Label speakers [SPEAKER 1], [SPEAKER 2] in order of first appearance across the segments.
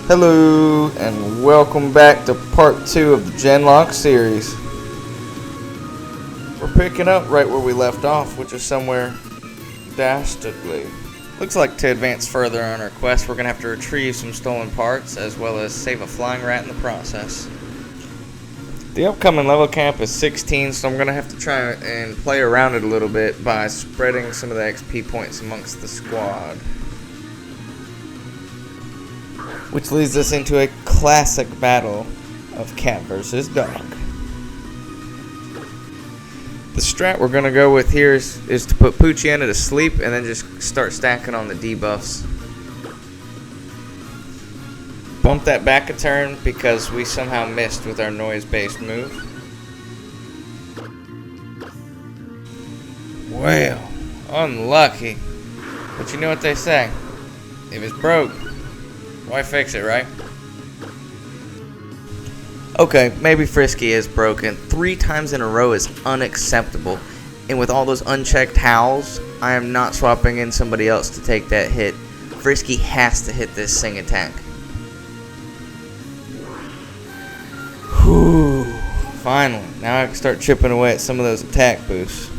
[SPEAKER 1] Hello, and welcome back to part 2 of the Genlock series. We're picking up right where we left off, which is somewhere dastardly. Looks like to advance further on our quest, we're going to have to retrieve some stolen parts, as well as save a flying rat in the process. The upcoming level cap is 16, so I'm going to have to try and play around it a little bit by spreading some of the XP points amongst the squad. Which leads us into a classic battle of cat versus dog. The strat we're going to go with here is to put Poochyena to sleep and then just start stacking on the debuffs. Bump that back a turn because we somehow missed with our noise-based move. Well, unlucky. But you know what they say. If it's broke, why fix it, right? Okay, maybe Frisky is broken. 3 times in a row is unacceptable. And with all those unchecked howls, I am not swapping in somebody else to take that hit. Frisky has to hit this sing attack. Whew. Finally, now I can start chipping away at some of those attack boosts.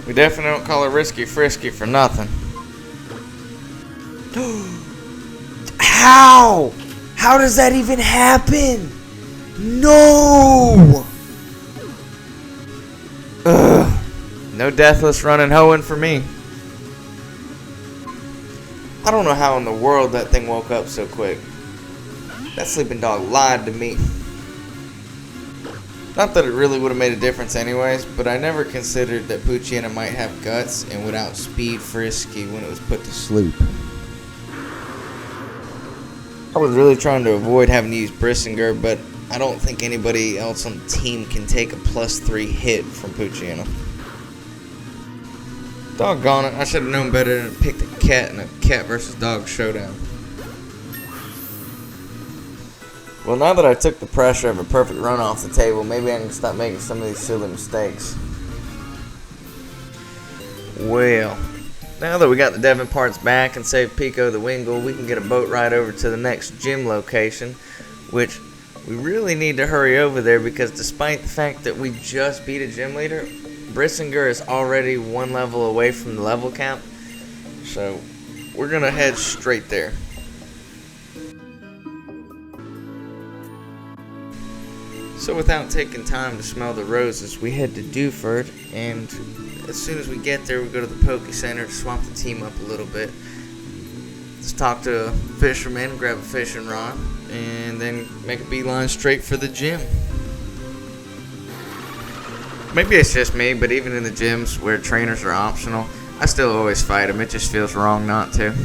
[SPEAKER 1] We definitely don't call her Risky Frisky for nothing. How? How does that even happen? No! Ugh. No deathless running hoeing for me. I don't know how in the world that thing woke up so quick. That sleeping dog lied to me. Not that it really would have made a difference anyways, but I never considered that Poochyena might have guts and would outspeed Frisky when it was put to sleep. I was really trying to avoid having to use Brissinger, but I don't think anybody else on the team can take a +3 hit from Poochyena. Doggone it, I should have known better than to pick the cat in a cat versus dog showdown. Well, now that I took the pressure of a perfect run off the table, maybe I can stop making some of these silly mistakes. Well, now that we got the Devon parts back and saved Pico the Wingle, we can get a boat ride over to the next gym location, which we really need to hurry over there because despite the fact that we just beat a gym leader, Brissinger is already 1 level away from the level cap, so we're going to head straight there. So without taking time to smell the roses, we head to Dewford, and as soon as we get there, we go to the Poke Center to swap the team up a little bit. Let's talk to a fisherman, grab a fishing rod, and then make a beeline straight for the gym. Maybe it's just me, but even in the gyms where trainers are optional, I still always fight them. It just feels wrong not to.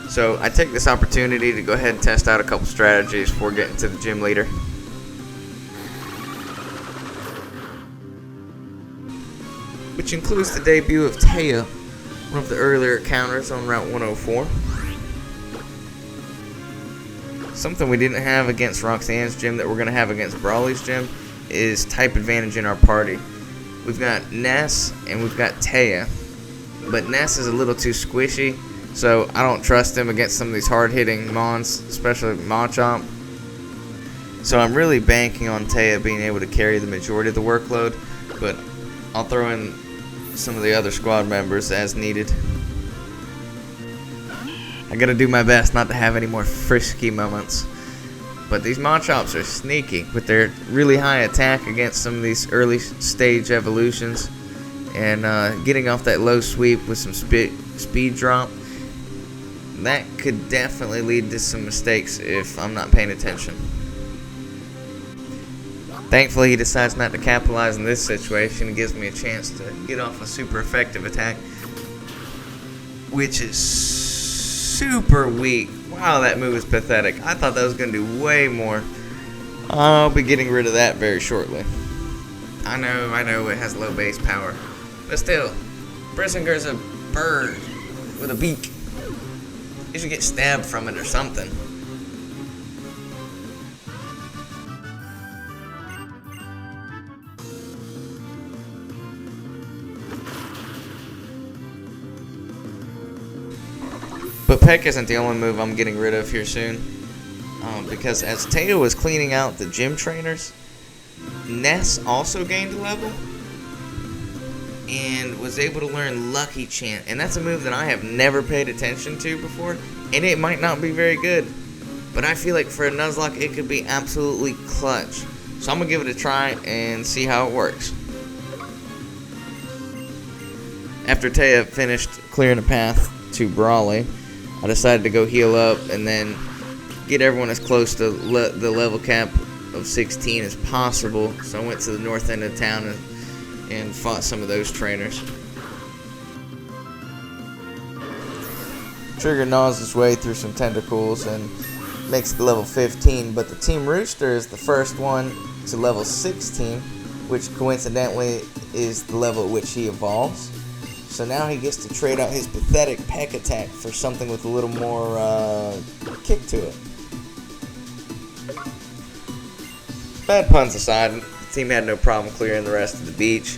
[SPEAKER 1] So I take this opportunity to go ahead and test out a couple strategies before getting to the gym leader. Which includes the debut of Taya, one of the earlier encounters on Route 104. Something we didn't have against Roxanne's gym that we're going to have against Brawly's gym is type advantage in our party. We've got Ness and we've got Taya, but Ness is a little too squishy, so I don't trust him against some of these hard-hitting Mons, especially Machomp. So I'm really banking on Taya being able to carry the majority of the workload, but I'll throw in some of the other squad members as needed. I gotta do my best not to have any more Frisky moments. But these Machops are sneaky with their really high attack against some of these early stage evolutions. And getting off that low sweep with some speed drop, that could definitely lead to some mistakes if I'm not paying attention. Thankfully, he decides not to capitalize in this situation and gives me a chance to get off a super effective attack, which is super weak. Wow, that move is pathetic. I thought that was going to do way more. I'll be getting rid of that very shortly. I know it has low base power, but still, Brissinger's a bird with a beak. You should get stabbed from it or something. But Peck isn't the only move I'm getting rid of here soon. Because as Taya was cleaning out the gym trainers, Ness also gained a level and was able to learn Lucky Chant. And that's a move that I have never paid attention to before, and it might not be very good. But I feel like for a Nuzlocke, it could be absolutely clutch. So I'm going to give it a try and see how it works. After Taya finished clearing the path to Brawly, I decided to go heal up and then get everyone as close to the level cap of 16 as possible. So I went to the north end of town and fought some of those trainers. Trigger gnaws his way through some tentacles and makes it level 15, but the Team Rooster is the first one to level 16, which coincidentally is the level at which he evolves. So now he gets to trade out his pathetic peck attack for something with a little more kick to it. Bad puns aside, the team had no problem clearing the rest of the beach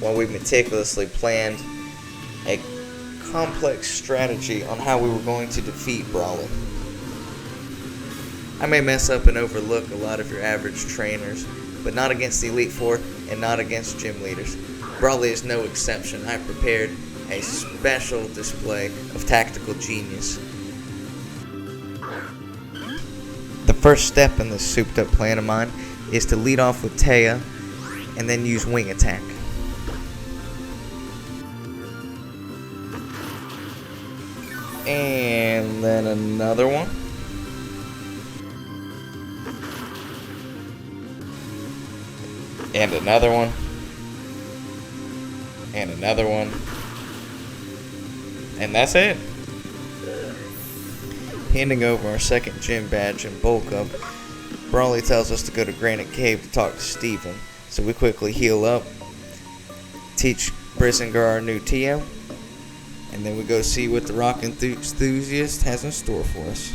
[SPEAKER 1] while we meticulously planned a complex strategy on how we were going to defeat Brawly. I may mess up and overlook a lot of your average trainers, but not against the Elite Four and not against gym leaders. Brawly is no exception. I prepared a special display of tactical genius. The first step in this souped up plan of mine is to lead off with Taya and then use wing attack. And then another one. And another one. And another one. And that's it. Handing over our second gym badge and bulk up, Brawly tells us to go to Granite Cave to talk to Steven. So we quickly heal up, teach Brissinger our new TM, and then we go see what the rock enthusiast has in store for us.